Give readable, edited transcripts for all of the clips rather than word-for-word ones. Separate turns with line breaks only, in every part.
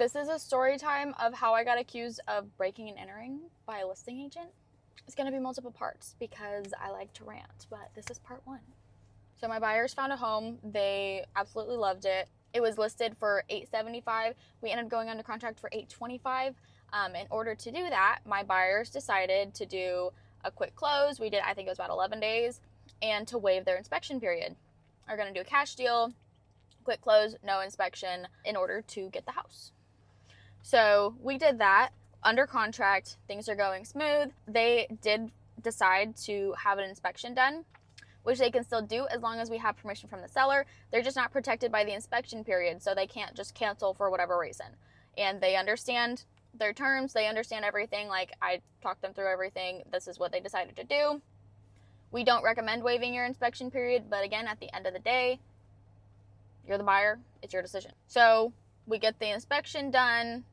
This is a story time of how I got accused of breaking and entering by a listing agent. It's going to be multiple parts because I like to rant, but this is part one. So my buyers found a home. They absolutely loved it. It was listed for $875. We ended up going under contract for $825. In order to do that, my buyers decided to do a quick close. We did, I think it was about 11 days, and to waive their inspection period. Are going to do a cash deal, quick close, no inspection, in order to get the house. So we did that under contract. Things are going smooth. They did decide to have an inspection done, which they can still do as long as we have permission from the seller. They're just not protected by the inspection period, so they can't just cancel for whatever reason. And they understand their terms. They understand everything. Like, I talked them through everything. This is what they decided to do. We don't recommend waiving your inspection period, but again, at the end of the day, you're the buyer. It's your decision. So we get the inspection done.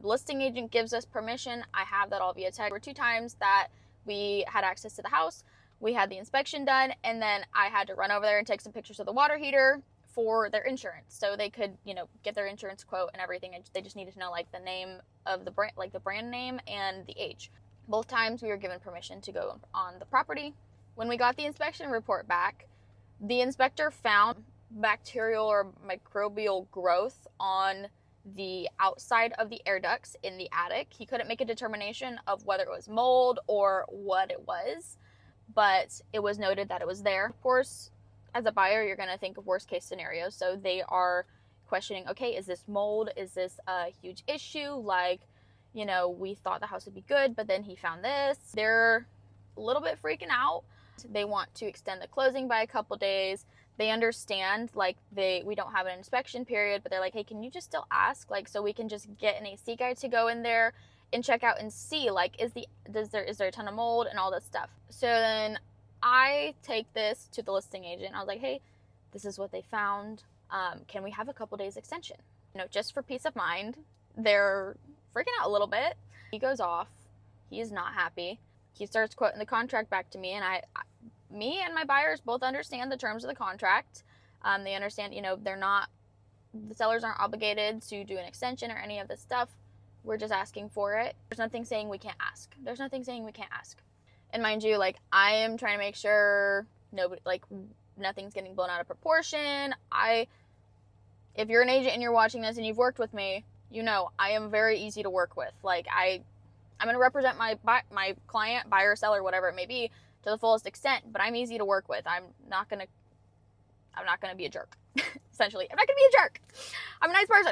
Listing agent gives us permission. I have that all via text. There were 2 times that we had access to the house. We had the inspection done, and then I had to run over there and take some pictures of the water heater for their insurance, so they could, get their insurance quote and everything. And they just needed to know like the name of the brand, like the brand name and the age. Both times we were given permission to go on the property. When we got the inspection report back, the inspector found bacterial or microbial growth on the outside of the air ducts in the attic. He couldn't make a determination of whether it was mold or what it was, but it was noted that it was there. Of course, as a buyer, you're going to think of worst case scenarios. So they are questioning, okay, is this mold? Is this a huge issue? Like, we thought the house would be good, but then he found this. They're a little bit freaking out. They want to extend the closing by a couple days. They understand, like, we don't have an inspection period, but they're like, hey, can you just still ask, like, so we can just get an AC guy to go in there and check out and see, like, is there a ton of mold and all this stuff. So then I take this to the listing agent. I was like, hey, this is what they found. Can we have a couple days extension? Just for peace of mind. They're freaking out a little bit. He goes off. He is not happy. He starts quoting the contract back to me, and me and my buyers both understand the terms of the contract. They understand, the sellers aren't obligated to do an extension or any of this stuff. We're just asking for it. There's nothing saying we can't ask. And mind you, like, I am trying to make sure nothing's getting blown out of proportion. If you're an agent and you're watching this and you've worked with me, I am very easy to work with. Like, I'm going to represent my client, buyer, seller, whatever it may be, to the fullest extent, but I'm easy to work with. I'm not going to be a jerk. Essentially, I'm not going to be a jerk. I'm a nice person.